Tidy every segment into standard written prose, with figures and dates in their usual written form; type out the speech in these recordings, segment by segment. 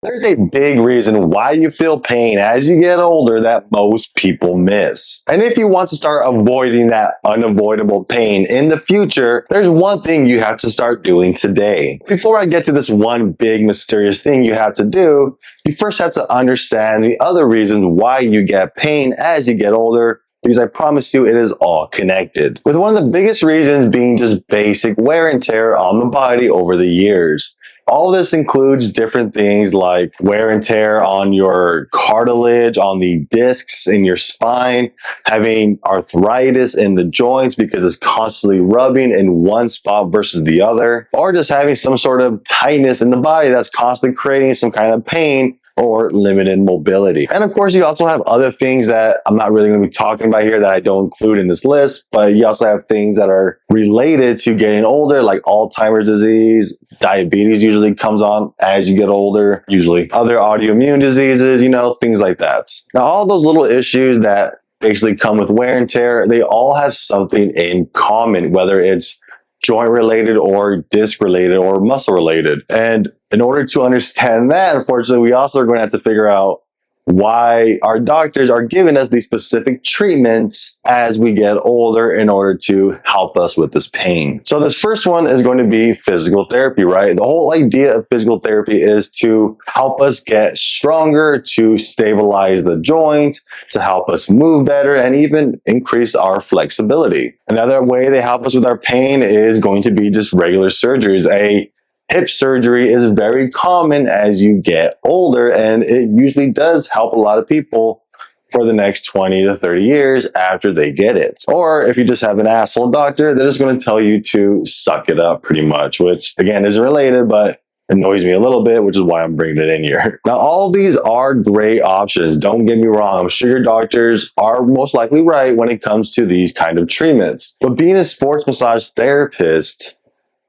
There's a big reason why you feel pain as you get older that most people miss. And if you want to start avoiding that unavoidable pain in the future, there's one thing you have to start doing today. Before I get to this one big mysterious thing you have to do, you first have to understand the other reasons why you get pain as you get older, because I promise you it is all connected. With one of the biggest reasons being just basic wear and tear on the body over the years. All this includes different things like wear and tear on your cartilage, on the discs in your spine, having arthritis in the joints because it's constantly rubbing in one spot versus the other, or just having some sort of tightness in the body that's constantly creating some kind of pain or limited mobility. And of course, you also have other things that I'm not really going to be talking about here that I don't include in this list, but you also have things that are related to getting older, like Alzheimer's disease. Diabetes usually comes on as you get older, usually other autoimmune diseases, things like that. Now, all those little issues that basically come with wear and tear, they all have something in common, whether it's joint related or disc related or muscle related. And in order to understand that, unfortunately, we also are going to have to figure out why our doctors are giving us these specific treatments as we get older in order to help us with this pain. So this first one is going to be physical therapy, right? The whole idea of physical therapy is to help us get stronger, to stabilize the joint, to help us move better, and even increase our flexibility. Another way they help us with our pain is going to be just regular surgeries. A hip surgery is very common as you get older, and it usually does help a lot of people for the next 20 to 30 years after they get it. Or if you just have an asshole doctor, they're just going to tell you to suck it up pretty much, which again isn't related, but annoys me a little bit, which is why I'm bringing it in here. Now, all of these are great options. Don't get me wrong. I'm sure your doctors are most likely right when it comes to these kind of treatments. But being a sports massage therapist,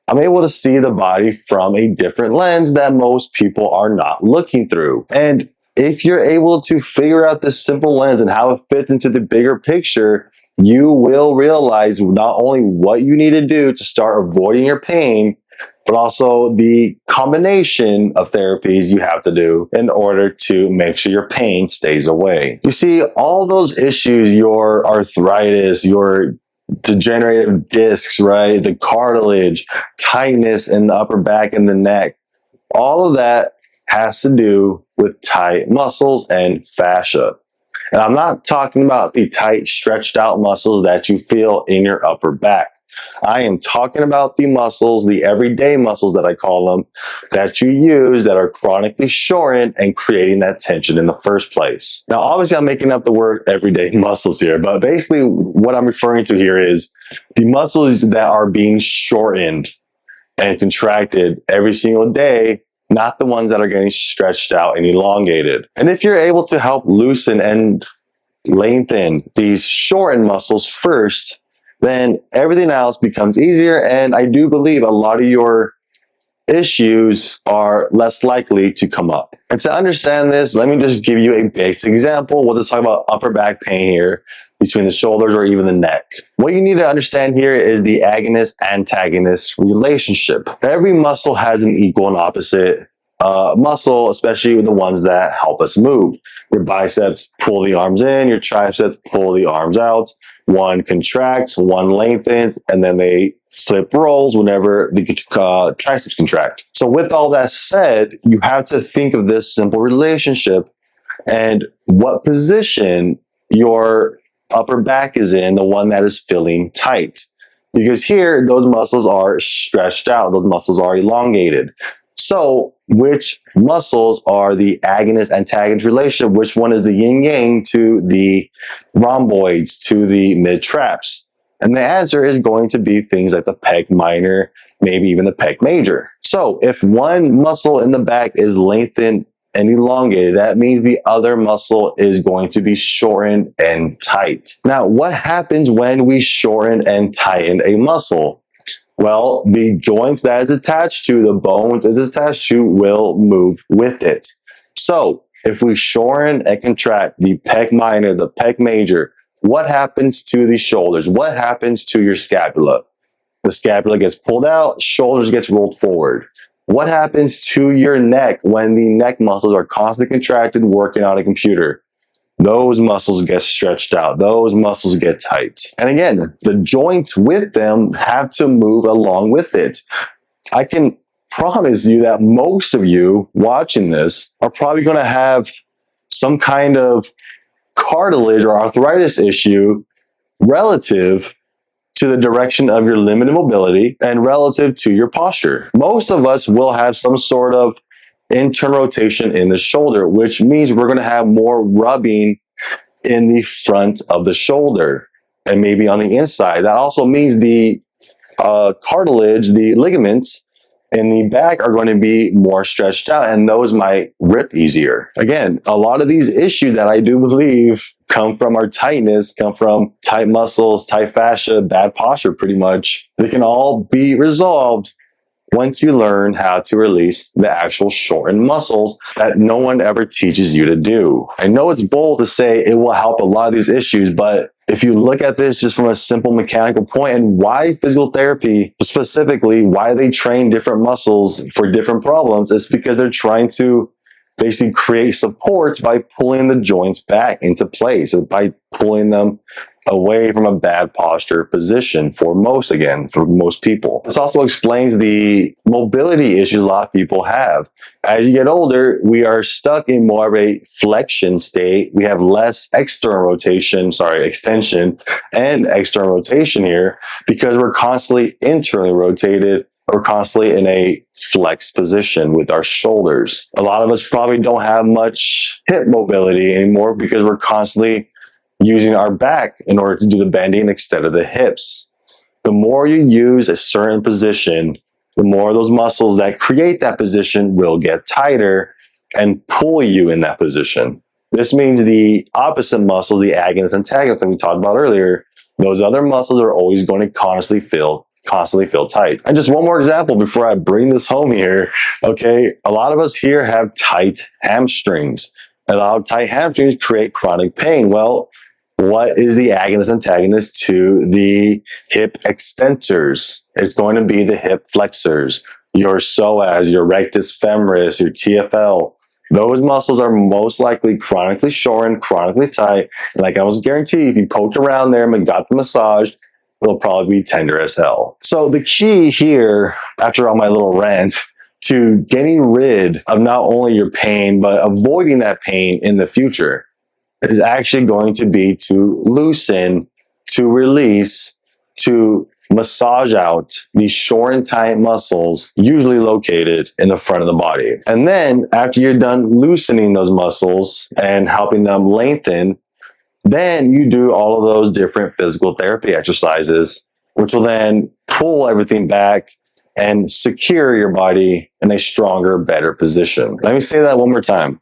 I'm able to see the body from a different lens that most people are not looking through. And if you're able to figure out this simple lens and how it fits into the bigger picture, you will realize not only what you need to do to start avoiding your pain, but also the combination of therapies you have to do in order to make sure your pain stays away. You see, all those issues, your arthritis, your degenerative discs, right? The cartilage, tightness in the upper back and the neck. All of that has to do with tight muscles and fascia. And I'm not talking about the tight, stretched out muscles that you feel in your upper back. I am talking about the muscles, the everyday muscles that I call them, that you use that are chronically shortened and creating that tension in the first place. Now, obviously, I'm making up the word everyday muscles here, but basically what I'm referring to here is the muscles that are being shortened and contracted every single day, not the ones that are getting stretched out and elongated. And if you're able to help loosen and lengthen these shortened muscles first, then everything else becomes easier. And I do believe a lot of your issues are less likely to come up. And to understand this, let me just give you a basic example. We'll just talk about upper back pain here between the shoulders or even the neck. What you need to understand here is the agonist-antagonist relationship. Every muscle has an equal and opposite muscle, especially with the ones that help us move. Your biceps pull the arms in, your triceps pull the arms out. One contracts, one lengthens, and then they flip roles whenever the triceps contract. So with all that said, you have to think of this simple relationship and what position your upper back is in, the one that is feeling tight. Because here, those muscles are stretched out, those muscles are elongated. So which muscles are the agonist-antagonist relationship? Which one is the yin-yang to the rhomboids, to the mid-traps? And the answer is going to be things like the pec minor, maybe even the pec major. So if one muscle in the back is lengthened and elongated, that means the other muscle is going to be shortened and tight. Now, what happens when we shorten and tighten a muscle? Well, the joints that is attached to, the bones is attached to, will move with it. So if we shorten and contract the pec minor, the pec major, what happens to the shoulders? What happens to your scapula? The scapula gets pulled out, shoulders gets rolled forward. What happens to your neck when the neck muscles are constantly contracted working on a computer? Those muscles get stretched out. Those muscles get tight. And again, the joints with them have to move along with it. I can promise you that most of you watching this are probably going to have some kind of cartilage or arthritis issue relative to the direction of your limited mobility and relative to your posture. Most of us will have some sort of internal rotation in the shoulder, which means we're going to have more rubbing in the front of the shoulder and maybe on the inside. That also means the cartilage, the ligaments in the back are going to be more stretched out, and those might rip easier. Again, a lot of these issues that I do believe come from our tightness, come from tight muscles, tight fascia, bad posture pretty much. They can all be resolved once you learn how to release the actual shortened muscles that no one ever teaches you to do. I know it's bold to say it will help a lot of these issues, but if you look at this just from a simple mechanical point, and why physical therapy, specifically why they train different muscles for different problems, is because they're trying to basically create support by pulling the joints back into place, or by pulling them away from a bad posture position for most people. This also explains the mobility issues a lot of people have. As you get older, we are stuck in more of a flexion state. We have less extension and external rotation here because we're constantly internally rotated. We're constantly in a flex position with our shoulders. A lot of us probably don't have much hip mobility anymore because we're constantly using our back in order to do the bending instead of the hips. The more you use a certain position, the more those muscles that create that position will get tighter and pull you in that position. This means the opposite muscles, the agonist-antagonist that we talked about earlier, those other muscles are always going to constantly feel tight. And just one more example before I bring this home here, okay? A lot of us here have tight hamstrings. A lot of tight hamstrings create chronic pain. Well, what is the agonist-antagonist to the hip extensors? It's going to be the hip flexors, your psoas, your rectus femoris, your TFL. Those muscles are most likely chronically shortened, chronically tight, and I can almost guarantee if you poked around there and got the massage, it'll probably be tender as hell. So the key here, after all my little rant, to getting rid of not only your pain, but avoiding that pain in the future, is actually going to be to loosen, to release, to massage out these short and tight muscles, usually located in the front of the body. And then after you're done loosening those muscles and helping them lengthen, then you do all of those different physical therapy exercises, which will then pull everything back and secure your body in a stronger, better position. Let me say that one more time.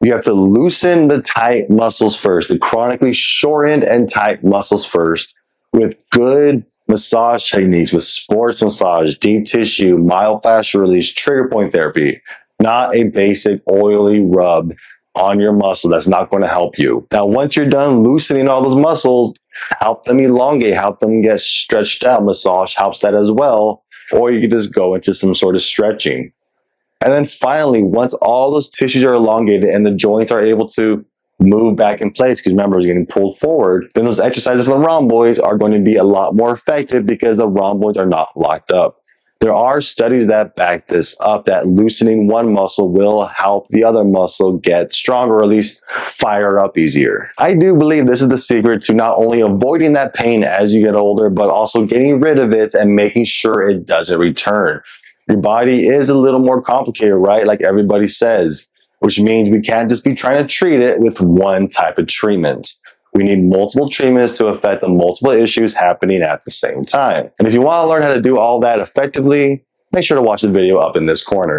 You have to loosen the tight muscles first, the chronically shortened and tight muscles first, with good massage techniques, with sports massage, deep tissue, myofascial release, trigger point therapy, not a basic oily rub on your muscle. That's not going to help you. Now, once you're done loosening all those muscles, help them elongate, help them get stretched out. Massage helps that as well. Or you can just go into some sort of stretching. And then finally, once all those tissues are elongated and the joints are able to move back in place, because remember, it's getting pulled forward, then those exercises for the rhomboids are going to be a lot more effective because the rhomboids are not locked up. There are studies that back this up, that loosening one muscle will help the other muscle get stronger, or at least fire up easier. I do believe this is the secret to not only avoiding that pain as you get older, but also getting rid of it and making sure it doesn't return. Your body is a little more complicated, right? Like everybody says, which means we can't just be trying to treat it with one type of treatment. We need multiple treatments to affect the multiple issues happening at the same time. And if you want to learn how to do all that effectively, make sure to watch the video up in this corner.